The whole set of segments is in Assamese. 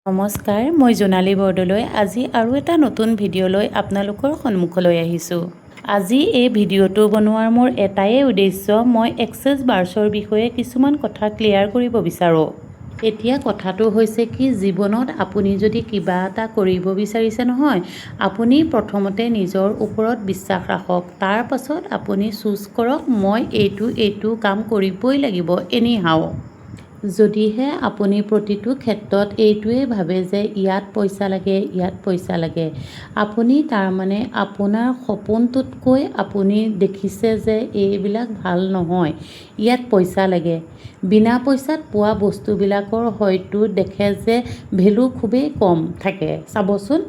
নমস্কাৰ, মই জোনালী বৰদলৈ আজি আৰু এটা নতুন ভিডিঅ' লৈ আপোনালোকৰ সন্মুখলৈ আহিছোঁ। আজি এই ভিডিঅ'টো বনোৱাৰ মোৰ এটাই উদ্দেশ্য, মই এক্সেছ বাৰ্ছৰ বিষয়ে কিছুমান কথা ক্লিয়াৰ কৰিব বিচাৰোঁ। এতিয়া কথাটো হৈছে কি, জীৱনত আপুনি যদি কিবা এটা কৰিব বিচাৰিছে নহয়, আপুনি প্ৰথমতে নিজৰ ওপৰত বিশ্বাস ৰাখক। তাৰ পাছত আপুনি চুজ কৰক, মই এইটো কাম কৰিবই লাগিব এনিহাও। যদিহে আপুনি প্ৰতিটো ক্ষেত্ৰত এইটোৱে ভাবে যে ইয়াত পইচা লাগে, আপুনি তাৰমানে আপোনাৰ সপোনটোতকৈ আপুনি দেখিছে যে এইবিলাক ভাল নহয়, ইয়াত পইচা লাগে। বিনা পইচাত পোৱা বস্তুবিলাকৰ হয়তো দেখে যে ভেলু খুবেই কম থাকে। চাবচোন,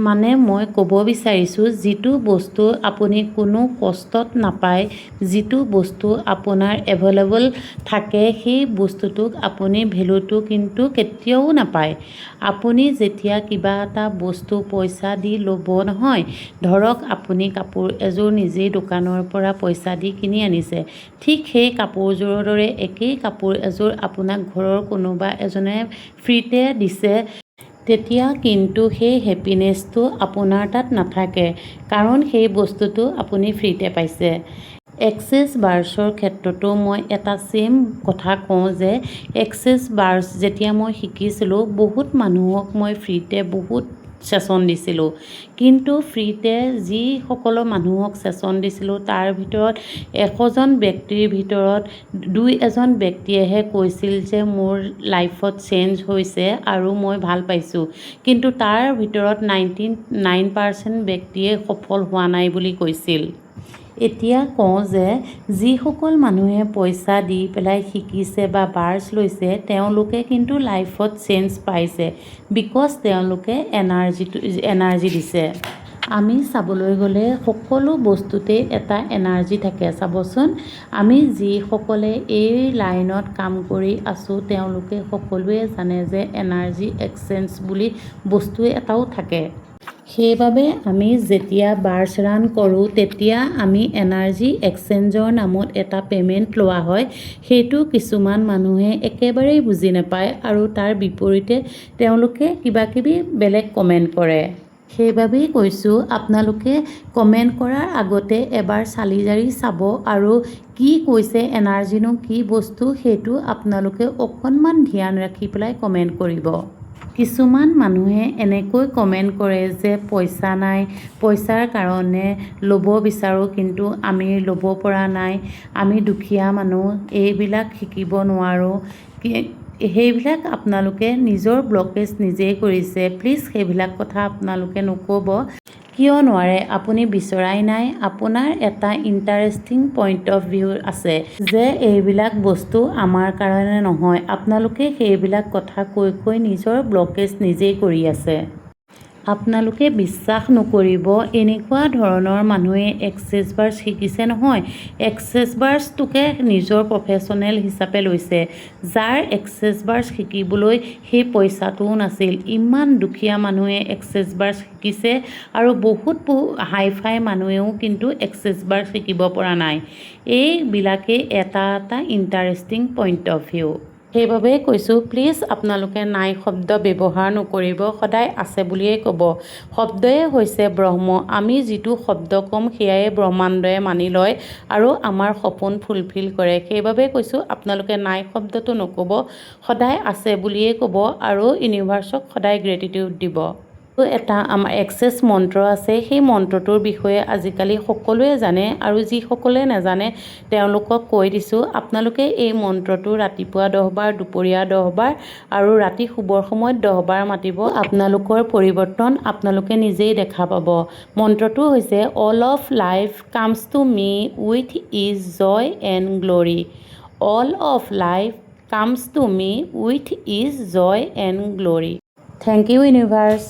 মানে মই ক'ব বিচাৰিছোঁ, যিটো বস্তু আপুনি কোনো কষ্টত নাপায়, যিটো বস্তু আপোনাৰ এভেইলেবল থাকে, সেই বস্তুটোক আপুনি ভেলুটো কিন্তু কেতিয়াও নাপায়। আপুনি যেতিয়া কিবা এটা বস্তু পইচা দি ল'ব নহয়, ধৰক আপুনি কাপোৰ এযোৰ নিজেই দোকানৰ পৰা পইচা দি কিনি আনিছে, ঠিক সেই কাপোৰযোৰৰ দৰে একেই কাপোৰ এযোৰ আপোনাক ঘৰৰ কোনোবা এজনে ফ্ৰীতে দিছে, তেতিয়া কিন্তু সেই হেপিনেছটো আপোনাৰ তাত নাথাকে, কাৰণ সেই বস্তুটো আপুনি ফ্ৰীতে পাইছে। এক্সেছ বাৰ্ছৰ ক্ষেত্ৰতো মই এটা ছেম কথা কওঁ যে এক্সেছ বাৰ্ছ যেতিয়া মই শিকিছিলোঁ, বহুত মানুহক মই ফ্ৰীতে বহুত ছেশ্যন দিছিলোঁ, কিন্তু ফ্ৰীতে যিসকল মানুহক ছেশ্যন দিছিলোঁ তাৰ ভিতৰত 100জন ব্যক্তিৰ ভিতৰত 2-এজন ব্যক্তিয়েহে কৈছিল যে মোৰ লাইফত চেঞ্জ হৈছে আৰু মই ভাল পাইছোঁ, কিন্তু তাৰ ভিতৰত 99% ব্যক্তিয়ে সফল হোৱা নাই বুলি কৈছিল। এতিয়া কওঁ যে যিসকল মানুহে পইচা দি পেলাই শিকিছে বা বাৰ্ছ লৈছে, তেওঁলোকে কিন্তু লাইফত চেঞ্জ পাইছে, বিকজ তেওঁলোকে এনাৰ্জি দিছে। আমি চাবলৈ গ'লে সকলো বস্তুতে এটা এনাৰ্জি থাকে। চাবচোন, আমি যিসকলে এই লাইনত কাম কৰি আছোঁ, তেওঁলোকে সকলোৱে জানে যে এনাৰ্জি এক্সচেঞ্জ বুলি বস্তু এটাও থাকে। সেইবাবে আমি যেতিয়া বাৰ্ছ ৰান কৰোঁ, তেতিয়া আমি এনাৰ্জি এক্সচেঞ্জৰ নামত এটা পে'মেণ্ট লোৱা হয়। সেইটো কিছুমান মানুহে একেবাৰেই বুজি নাপায় আৰু তাৰ বিপৰীতে তেওঁলোকে কিবাকিবি বেলেগ কমেণ্ট কৰে। সেইবাবেই কৈছোঁ, আপোনালোকে কমেণ্ট কৰাৰ আগতে এবাৰ চালি জাৰি চাব আৰু কি কৈছে, এনাৰ্জিনো কি বস্তু, সেইটো আপোনালোকে অকণমান ধ্যান ৰাখি পেলাই কমেণ্ট কৰিব। কিছুমান মানুহে এনেকৈ কমেণ্ট কৰে যে পইচা নাই, পইচাৰ কাৰণে ল'ব বিচাৰোঁ কিন্তু আমি ল'ব পৰা নাই, আমি দুখীয়া মানুহ, এইবিলাক শিকিব নোৱাৰোঁ। সেইবিলাক আপোনালোকে নিজৰ ব্লকেজ নিজেই কৰিছে। প্লিজ সেইবিলাক কথা আপোনালোকে নক'ব। কিয় নোৱাৰে? আপুনি বিচৰাই নাই। আপোনাৰ এটা ইণ্টাৰেষ্টিং পইণ্ট অফ ভিউ আছে যে এইবিলাক বস্তু আমাৰ কাৰণে নহয়। আপোনালোকে সেইবিলাক কথা কৈ নিজৰ ব্লকেজ নিজেই কৰি আছে। আপোনালোকে বিশ্বাস নকৰিব, এনেকুৱা ধৰণৰ মানুহে এক্সেছ বাৰ্ছ শিকিছে নহয়, এক্সেছ বাৰ্ছটোকে নিজৰ প্ৰফেশ্যনেল হিচাপে লৈছে। যাৰ এক্সেছ বাৰ্ছ শিকিবলৈ সেই পইচাটোও নাছিল, ইমান দুখীয়া মানুহে এক্সেছ বাৰ্ছ শিকিছে আৰু বহুত হাই-ফাই মানুহেও কিন্তু এক্সেছ বাৰ্ছ শিকিব পৰা নাই। এইবিলাকেই এটা ইণ্টাৰেষ্টিং পইণ্ট অফ ভিউ। সেইবাবেই কৈছোঁ, প্লিজ আপোনালোকে নাই শব্দ ব্যৱহাৰ নকৰিব, সদায় আছে বুলিয়েই ক'ব। শব্দই হৈছে ব্ৰহ্ম। আমি যিটো শব্দ ক'ম সেয়াই ব্ৰহ্মাণ্ডই মানি লয় আৰু আমাৰ সপোন ফুলফিল কৰে। সেইবাবে কৈছোঁ, আপোনালোকে নাই শব্দটো নক'ব, সদায় আছে বুলিয়েই ক'ব আৰু ইউনিভাৰ্চক সদায় গ্ৰেটিটিউড দিব। এটা আমাৰ এক্সেছ মন্ত্ৰ আছে, সেই মন্ত্ৰটোৰ বিষয়ে আজিকালি সকলোৱে জানে আৰু যিসকলে নাজানে তেওঁলোকক কৈ দিছোঁ, আপোনালোকে এই মন্ত্ৰটো ৰাতিপুৱা 10 বাৰ, দুপৰীয়া 10 বাৰ আৰু ৰাতি শুবৰ সময়ত 10 বাৰ মাতিব। আপোনালোকৰ পৰিৱৰ্তন আপোনালোকে নিজেই দেখা পাব। মন্ত্ৰটো হৈছে all of life comes to me with ease, joy and glory. All of life comes to me with ease, joy and glory. Thank you universe.